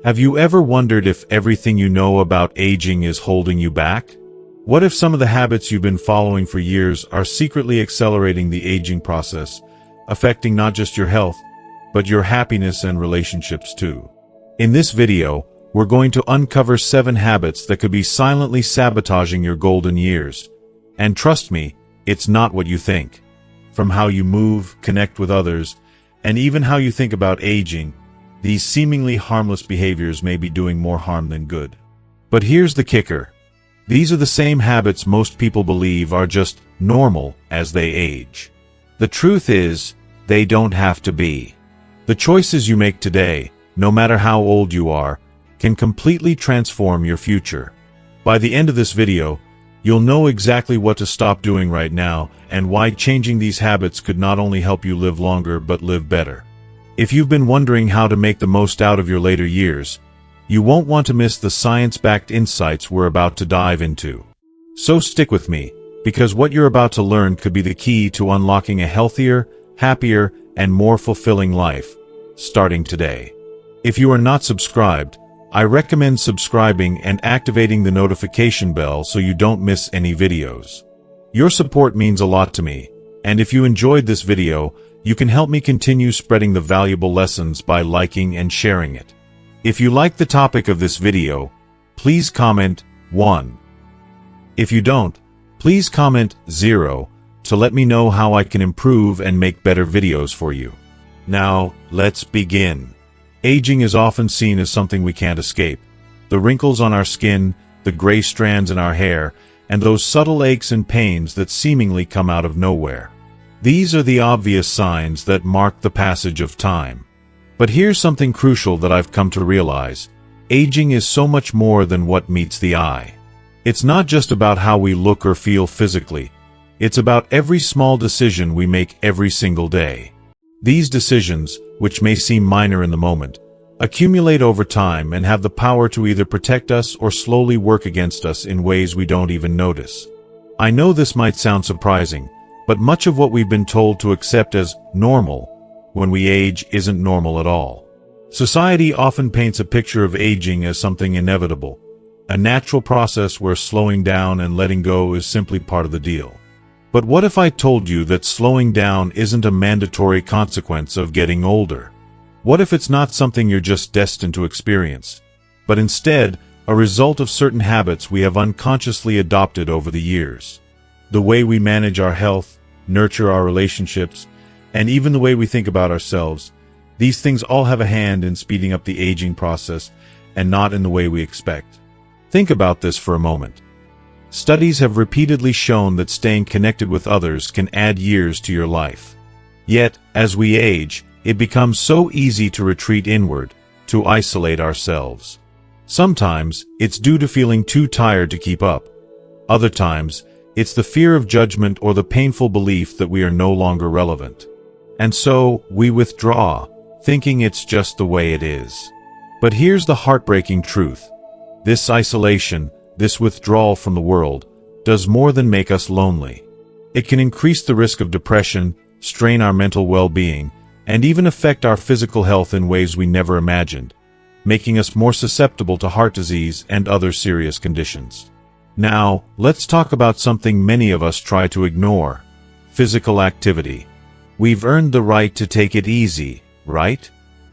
Have you ever wondered if everything you know about aging is holding you back? What if some of the habits you've been following for years are secretly accelerating the aging process, affecting not just your health, but your happiness and relationships too? In this video, we're going to uncover 7 habits that could be silently sabotaging your golden years. And trust me, it's not what you think. From how you move, connect with others, and even how you think about aging, these seemingly harmless behaviors may be doing more harm than good. But here's the kicker. These are the same habits most people believe are just normal as they age. The truth is, they don't have to be. The choices you make today, no matter how old you are, can completely transform your future. By the end of this video, you'll know exactly what to stop doing right now and why changing these habits could not only help you live longer but live better. If you've been wondering how to make the most out of your later years, you won't want to miss the science-backed insights we're about to dive into. So stick with me, because what you're about to learn could be the key to unlocking a healthier, happier, and more fulfilling life, starting today. If you are not subscribed, I recommend subscribing and activating the notification bell so you don't miss any videos. Your support means a lot to me, and if you enjoyed this video, you can help me continue spreading the valuable lessons by liking and sharing it. If you like the topic of this video, please comment 1. If you don't, please comment 0 to let me know how I can improve and make better videos for you. Now, let's begin. Aging is often seen as something we can't escape. The wrinkles on our skin, the gray strands in our hair, and those subtle aches and pains that seemingly come out of nowhere. These are the obvious signs that mark the passage of time. But here's something crucial that I've come to realize. Aging is so much more than what meets the eye. It's not just about how we look or feel physically. It's about every small decision we make every single day. These decisions, which may seem minor in the moment, accumulate over time and have the power to either protect us or slowly work against us in ways we don't even notice. I know this might sound surprising, but much of what we've been told to accept as normal when we age isn't normal at all. Society often paints a picture of aging as something inevitable, a natural process where slowing down and letting go is simply part of the deal. But what if I told you that slowing down isn't a mandatory consequence of getting older? What if it's not something you're just destined to experience, but instead a result of certain habits we have unconsciously adopted over the years? The way we manage our health, nurture our relationships, and even the way we think about ourselves, these things all have a hand in speeding up the aging process and not in the way we expect. Think about this for a moment. Studies have repeatedly shown that staying connected with others can add years to your life. Yet, as we age, it becomes so easy to retreat inward, to isolate ourselves. Sometimes, it's due to feeling too tired to keep up. Other times, it's the fear of judgment or the painful belief that we are no longer relevant. And so, we withdraw, thinking it's just the way it is. But here's the heartbreaking truth. This isolation, this withdrawal from the world, does more than make us lonely. It can increase the risk of depression, strain our mental well-being, and even affect our physical health in ways we never imagined, making us more susceptible to heart disease and other serious conditions. Now, let's talk about something many of us try to ignore: physical activity. We've earned the right to take it easy, right?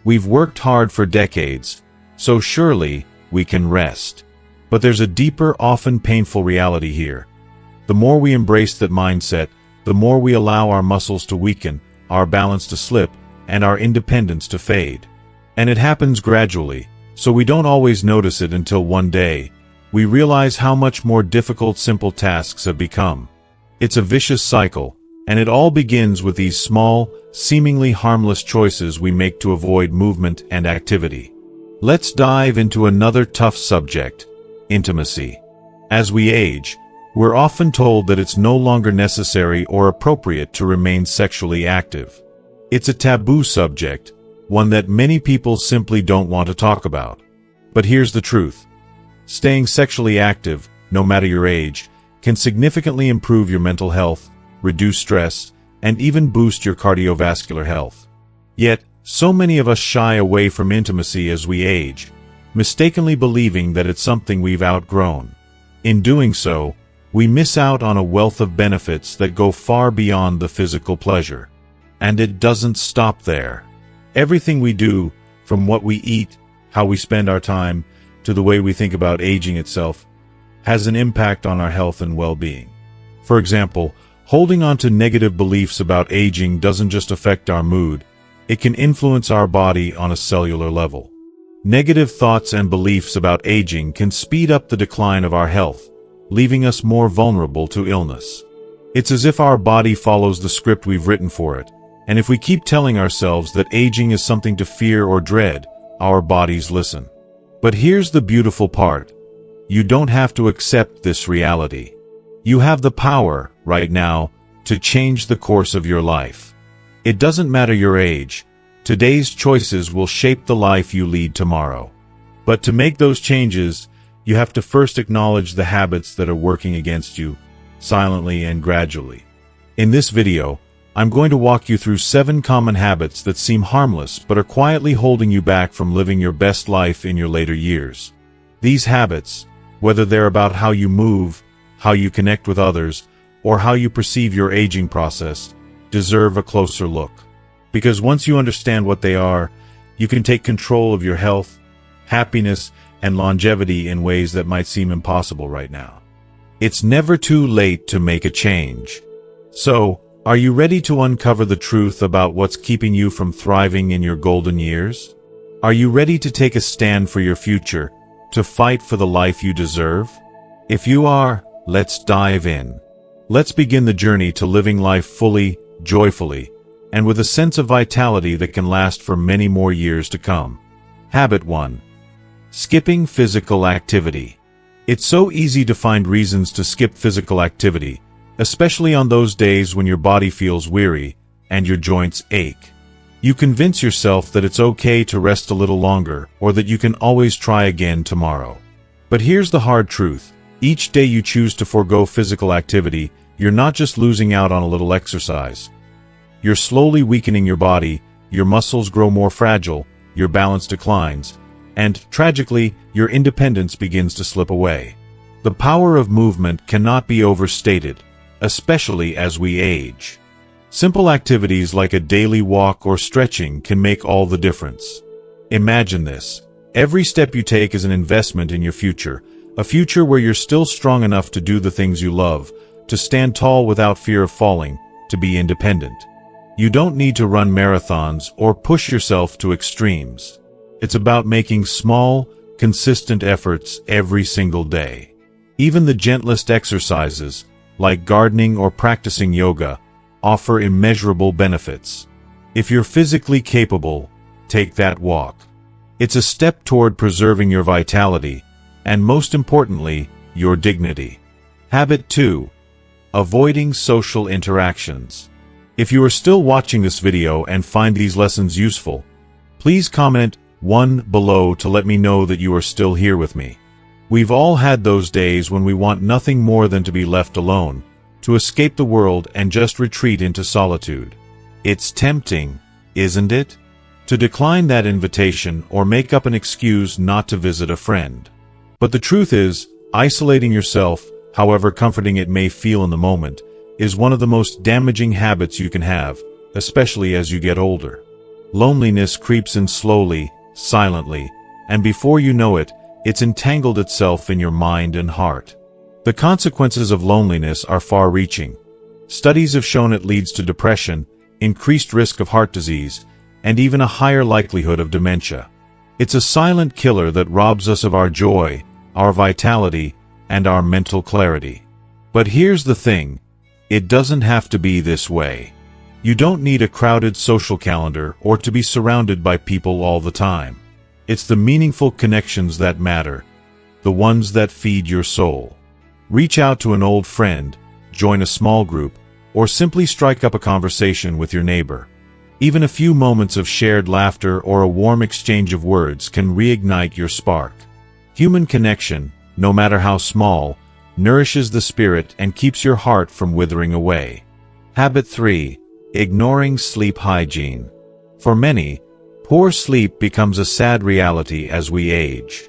We've worked hard for decades, so surely we can rest. But there's a deeper, often painful reality here. The more we embrace that mindset, the more we allow our muscles to weaken, our balance to slip, and our independence to fade. And it happens gradually, so we don't always notice it until one day we realize how much more difficult simple tasks have become. It's a vicious cycle, and it all begins with these small, seemingly harmless choices we make to avoid movement and activity. Let's dive into another tough subject: intimacy. As we age, we're often told that it's no longer necessary or appropriate to remain sexually active. It's a taboo subject, one that many people simply don't want to talk about. But here's the truth. Staying sexually active, no matter your age, can significantly improve your mental health, reduce stress, and even boost your cardiovascular health. Yet, so many of us shy away from intimacy as we age, mistakenly believing that it's something we've outgrown. In doing so, we miss out on a wealth of benefits that go far beyond the physical pleasure. And it doesn't stop there. Everything we do, from what we eat, how we spend our time, to the way we think about aging itself, has an impact on our health and well-being. For example, holding on to negative beliefs about aging doesn't just affect our mood, it can influence our body on a cellular level. Negative thoughts and beliefs about aging can speed up the decline of our health, leaving us more vulnerable to illness. It's as if our body follows the script we've written for it, and if we keep telling ourselves that aging is something to fear or dread, our bodies listen. But here's the beautiful part. You don't have to accept this reality. You have the power, right now, to change the course of your life. It doesn't matter your age. Today's choices will shape the life you lead tomorrow. But to make those changes, you have to first acknowledge the habits that are working against you, silently and gradually. In this video, I'm going to walk you through 7 common habits that seem harmless but are quietly holding you back from living your best life in your later years. These habits, whether they're about how you move, how you connect with others, or how you perceive your aging process, deserve a closer look. Because once you understand what they are, you can take control of your health, happiness, and longevity in ways that might seem impossible right now. It's never too late to make a change. So, are you ready to uncover the truth about what's keeping you from thriving in your golden years? Are you ready to take a stand for your future, to fight for the life you deserve? If you are, let's dive in. Let's begin the journey to living life fully, joyfully, and with a sense of vitality that can last for many more years to come. Habit 1. Skipping physical activity. It's so easy to find reasons to skip physical activity, especially on those days when your body feels weary and your joints ache. You convince yourself that it's okay to rest a little longer or that you can always try again tomorrow. But here's the hard truth. Each day you choose to forego physical activity, you're not just losing out on a little exercise. You're slowly weakening your body, your muscles grow more fragile, your balance declines, and, tragically, your independence begins to slip away. The power of movement cannot be overstated, especially as we age. Simple activities like a daily walk or stretching can make all the difference. Imagine this. Every step you take is an investment in your future, a future where you're still strong enough to do the things you love, to stand tall without fear of falling, to be independent. You don't need to run marathons or push yourself to extremes. It's about making small, consistent efforts every single day. Even the gentlest exercises, like gardening or practicing yoga, offer immeasurable benefits. If you're physically capable, take that walk. It's a step toward preserving your vitality, and most importantly, your dignity. Habit 2. Avoiding social interactions. If you are still watching this video and find these lessons useful, please comment 1 below to let me know that you are still here with me. We've all had those days when we want nothing more than to be left alone, to escape the world and just retreat into solitude. It's tempting, isn't it? To decline that invitation or make up an excuse not to visit a friend. But the truth is, isolating yourself, however comforting it may feel in the moment, is one of the most damaging habits you can have, especially as you get older. Loneliness creeps in slowly, silently, and before you know it, it's entangled itself in your mind and heart. The consequences of loneliness are far-reaching. Studies have shown it leads to depression, increased risk of heart disease, and even a higher likelihood of dementia. It's a silent killer that robs us of our joy, our vitality, and our mental clarity. But here's the thing. It doesn't have to be this way. You don't need a crowded social calendar or to be surrounded by people all the time. It's the meaningful connections that matter, the ones that feed your soul. Reach out to an old friend, join a small group, or simply strike up a conversation with your neighbor. Even a few moments of shared laughter or a warm exchange of words can reignite your spark. Human connection, no matter how small, nourishes the spirit and keeps your heart from withering away. Habit 3. Ignoring sleep hygiene. For many, Poor sleep becomes a sad reality as we age.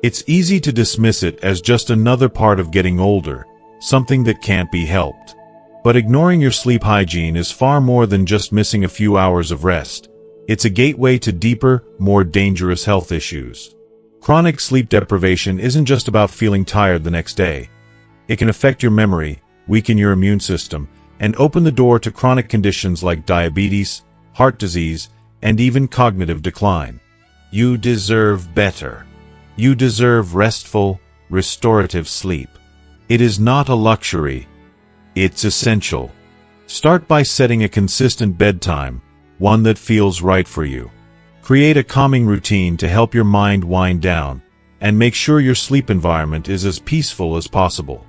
It's easy to dismiss it as just another part of getting older, something that can't be helped. But ignoring your sleep hygiene is far more than just missing a few hours of rest. It's a gateway to deeper, more dangerous health issues. Chronic sleep deprivation isn't just about feeling tired the next day. It can affect your memory, weaken your immune system, and open the door to chronic conditions like diabetes, heart disease, and even cognitive decline. You deserve better. You deserve restful, restorative sleep. It is not a luxury. It's essential. Start by setting a consistent bedtime, one that feels right for you. Create a calming routine to help your mind wind down, and make sure your sleep environment is as peaceful as possible.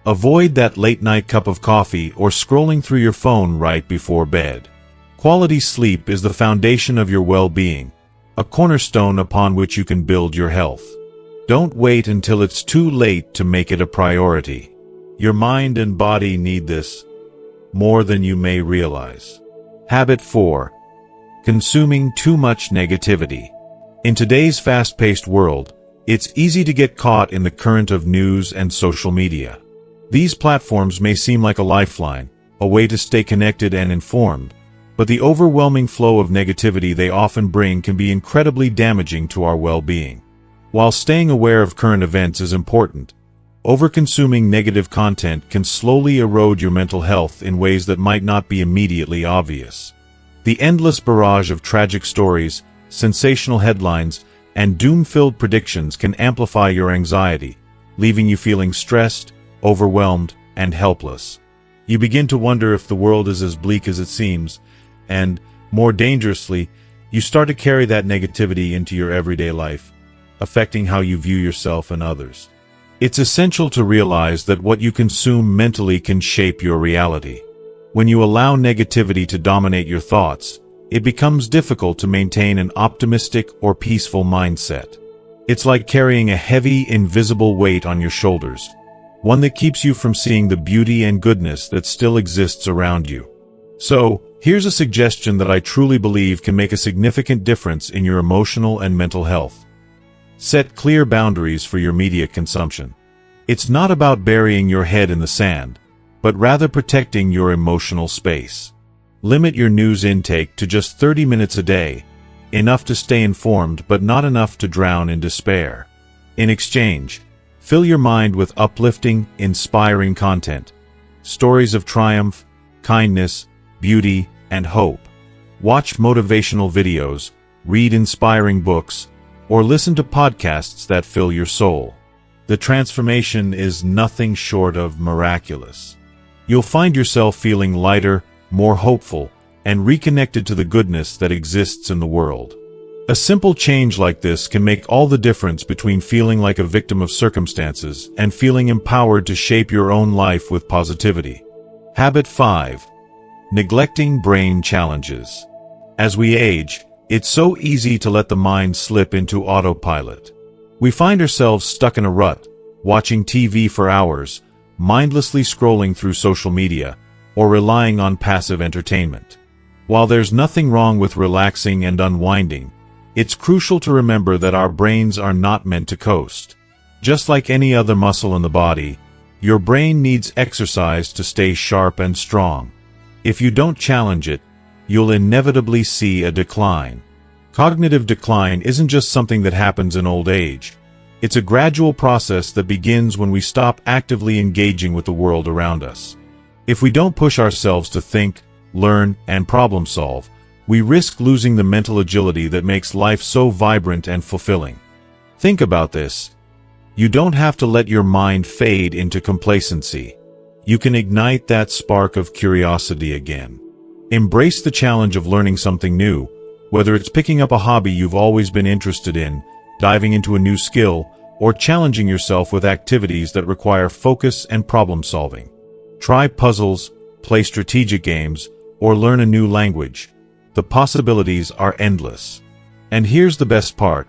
Avoid that late-night cup of coffee or scrolling through your phone right before bed. Quality sleep is the foundation of your well-being, a cornerstone upon which you can build your health. Don't wait until it's too late to make it a priority. Your mind and body need this more than you may realize. Habit 4. Consuming too much negativity. In today's fast-paced world, it's easy to get caught in the current of news and social media. These platforms may seem like a lifeline, a way to stay connected and informed, but the overwhelming flow of negativity they often bring can be incredibly damaging to our well-being. While staying aware of current events is important, overconsuming negative content can slowly erode your mental health in ways that might not be immediately obvious. The endless barrage of tragic stories, sensational headlines, and doom-filled predictions can amplify your anxiety, leaving you feeling stressed, overwhelmed, and helpless. You begin to wonder if the world is as bleak as it seems, and, more dangerously, you start to carry that negativity into your everyday life, affecting how you view yourself and others. It's essential to realize that what you consume mentally can shape your reality. When you allow negativity to dominate your thoughts, it becomes difficult to maintain an optimistic or peaceful mindset. It's like carrying a heavy, invisible weight on your shoulders, one that keeps you from seeing the beauty and goodness that still exists around you. So, here's a suggestion that I truly believe can make a significant difference in your emotional and mental health. Set clear boundaries for your media consumption. It's not about burying your head in the sand, but rather protecting your emotional space. Limit your news intake to just 30 minutes a day, enough to stay informed but not enough to drown in despair. In exchange, fill your mind with uplifting, inspiring content, stories of triumph, kindness, beauty, and hope. Watch motivational videos, read inspiring books, or listen to podcasts that fill your soul. The transformation is nothing short of miraculous. You'll find yourself feeling lighter, more hopeful, and reconnected to the goodness that exists in the world. A simple change like this can make all the difference between feeling like a victim of circumstances and feeling empowered to shape your own life with positivity. Habit 5. Neglecting brain challenges. As we age, it's so easy to let the mind slip into autopilot. We find ourselves stuck in a rut, watching TV for hours, mindlessly scrolling through social media, or relying on passive entertainment. While there's nothing wrong with relaxing and unwinding, it's crucial to remember that our brains are not meant to coast. Just like any other muscle in the body, your brain needs exercise to stay sharp and strong. If you don't challenge it, you'll inevitably see a decline. Cognitive decline isn't just something that happens in old age. It's a gradual process that begins when we stop actively engaging with the world around us. If we don't push ourselves to think, learn, and problem solve, we risk losing the mental agility that makes life so vibrant and fulfilling. Think about this. You don't have to let your mind fade into complacency. You can ignite that spark of curiosity again. Embrace the challenge of learning something new, whether it's picking up a hobby you've always been interested in, diving into a new skill, or challenging yourself with activities that require focus and problem solving. Try puzzles, play strategic games, or learn a new language. The possibilities are endless. And here's the best part.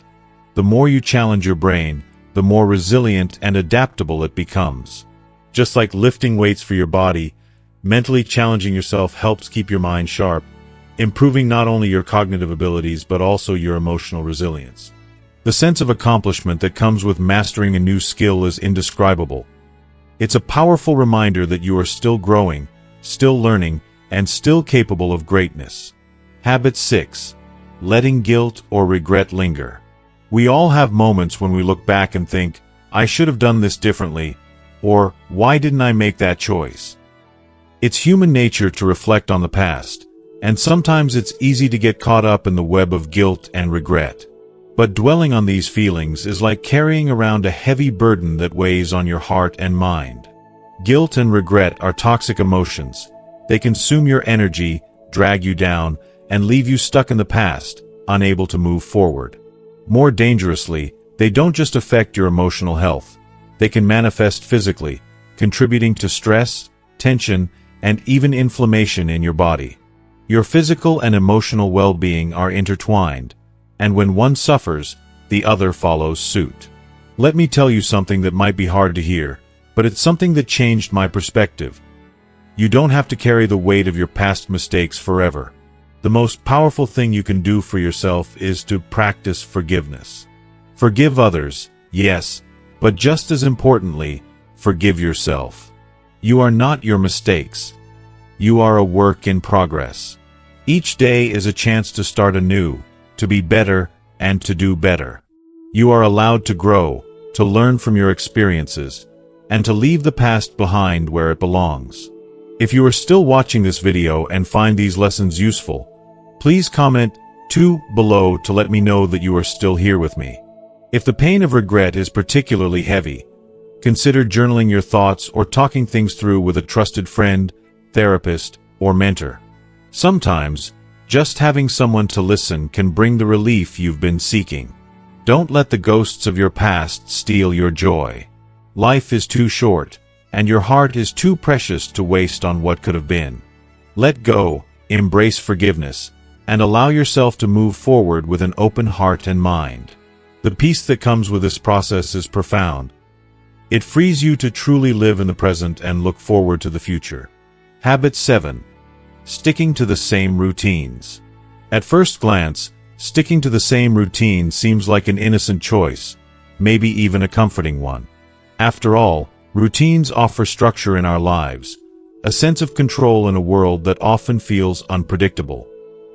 The more you challenge your brain, the more resilient and adaptable it becomes. Just like lifting weights for your body, mentally challenging yourself helps keep your mind sharp, improving not only your cognitive abilities but also your emotional resilience. The sense of accomplishment that comes with mastering a new skill is indescribable. It's a powerful reminder that you are still growing, still learning, and still capable of greatness. Habit 6. Letting guilt or regret linger. We all have moments when we look back and think, I should have done this differently, or why didn't I make that choice? It's human nature to reflect on the past, and sometimes it's easy to get caught up in the web of guilt and regret. But dwelling on these feelings is like carrying around a heavy burden that weighs on your heart and mind. Guilt and regret are toxic emotions. They consume your energy, drag you down, and leave you stuck in the past, unable to move forward. More dangerously, they don't just affect your emotional health. They can manifest physically, contributing to stress, tension, and even inflammation in your body. Your physical and emotional well-being are intertwined, and when one suffers, the other follows suit. Let me tell you something that might be hard to hear, but it's something that changed my perspective. You don't have to carry the weight of your past mistakes forever. The most powerful thing you can do for yourself is to practice forgiveness. Forgive others, yes, but just as importantly, forgive yourself. You are not your mistakes. You are a work in progress. Each day is a chance to start anew, to be better, and to do better. You are allowed to grow, to learn from your experiences, and to leave the past behind where it belongs. If you are still watching this video and find these lessons useful, please comment 2 below to let me know that you are still here with me. If the pain of regret is particularly heavy, consider journaling your thoughts or talking things through with a trusted friend, therapist, or mentor. Sometimes, just having someone to listen can bring the relief you've been seeking. Don't let the ghosts of your past steal your joy. Life is too short, and your heart is too precious to waste on what could have been. Let go, embrace forgiveness, and allow yourself to move forward with an open heart and mind. The peace that comes with this process is profound. It frees you to truly live in the present and look forward to the future. Habit 7. Sticking to the same routines. At first glance, sticking to the same routine seems like an innocent choice, maybe even a comforting one. After all, routines offer structure in our lives, a sense of control in a world that often feels unpredictable.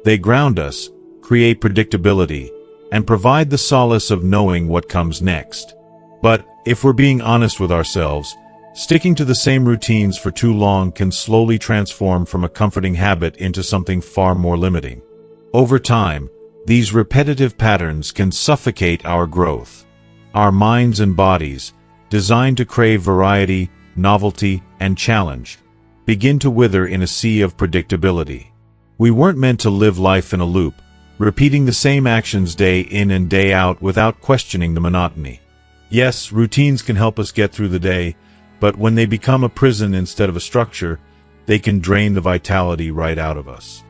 They ground us, create predictability, and provide the solace of knowing what comes next. But, if we're being honest with ourselves, sticking to the same routines for too long can slowly transform from a comforting habit into something far more limiting. Over time, these repetitive patterns can suffocate our growth. Our minds and bodies, designed to crave variety, novelty, and challenge, begin to wither in a sea of predictability. We weren't meant to live life in a loop, repeating the same actions day in and day out without questioning the monotony. Yes, routines can help us get through the day, but when they become a prison instead of a structure, they can drain the vitality right out of us.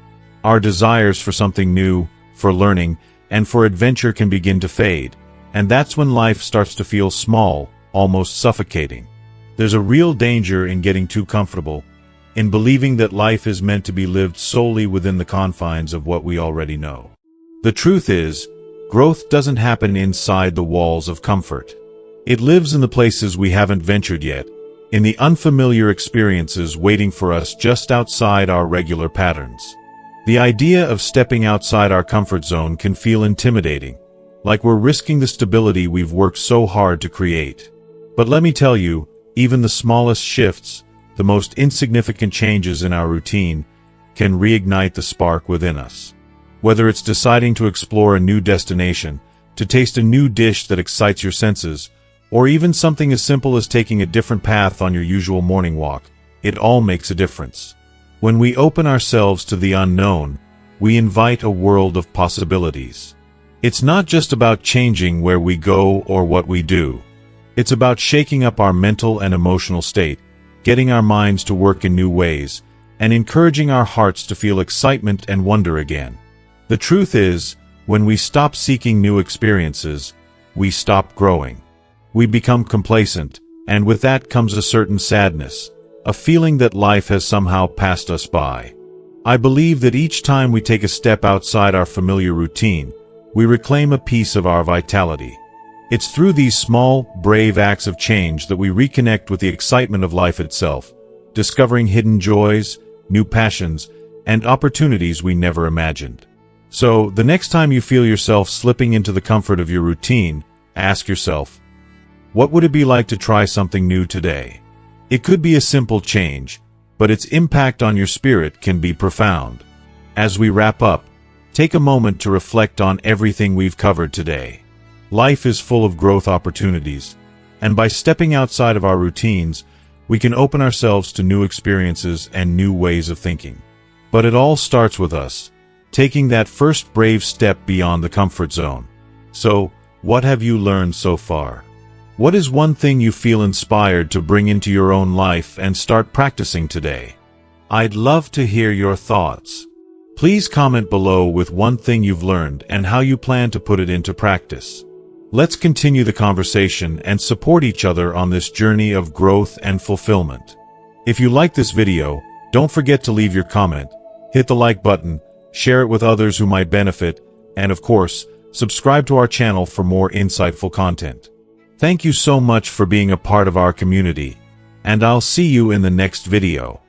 Our desires for something new, for learning, and for adventure can begin to fade, and that's when life starts to feel small, almost suffocating. There's a real danger in getting too comfortable, in believing that life is meant to be lived solely within the confines of what we already know. The truth is, growth doesn't happen inside the walls of comfort. It lives in the places we haven't ventured yet, in the unfamiliar experiences waiting for us just outside our regular patterns. The idea of stepping outside our comfort zone can feel intimidating, like we're risking the stability we've worked so hard to create. But let me tell you, even the smallest shifts, the most insignificant changes in our routine, can reignite the spark within us. Whether it's deciding to explore a new destination, to taste a new dish that excites your senses, or even something as simple as taking a different path on your usual morning walk, it all makes a difference. When we open ourselves to the unknown, we invite a world of possibilities. It's not just about changing where we go or what we do. It's about shaking up our mental and emotional state, getting our minds to work in new ways, and encouraging our hearts to feel excitement and wonder again. The truth is, when we stop seeking new experiences, we stop growing. We become complacent, and with that comes a certain sadness, a feeling that life has somehow passed us by. I believe that each time we take a step outside our familiar routine, we reclaim a piece of our vitality. It's through these small, brave acts of change that we reconnect with the excitement of life itself, discovering hidden joys, new passions, and opportunities we never imagined. So, the next time you feel yourself slipping into the comfort of your routine, ask yourself, what would it be like to try something new today? It could be a simple change, but its impact on your spirit can be profound. As we wrap up, take a moment to reflect on everything we've covered today. Life is full of growth opportunities, and by stepping outside of our routines, we can open ourselves to new experiences and new ways of thinking. But it all starts with us, taking that first brave step beyond the comfort zone. So, what have you learned so far? What is one thing you feel inspired to bring into your own life and start practicing today? I'd love to hear your thoughts. Please comment below with one thing you've learned and how you plan to put it into practice. Let's continue the conversation and support each other on this journey of growth and fulfillment. If you like this video, don't forget to leave your comment, hit the like button, share it with others who might benefit, and of course, subscribe to our channel for more insightful content. Thank you so much for being a part of our community, and I'll see you in the next video.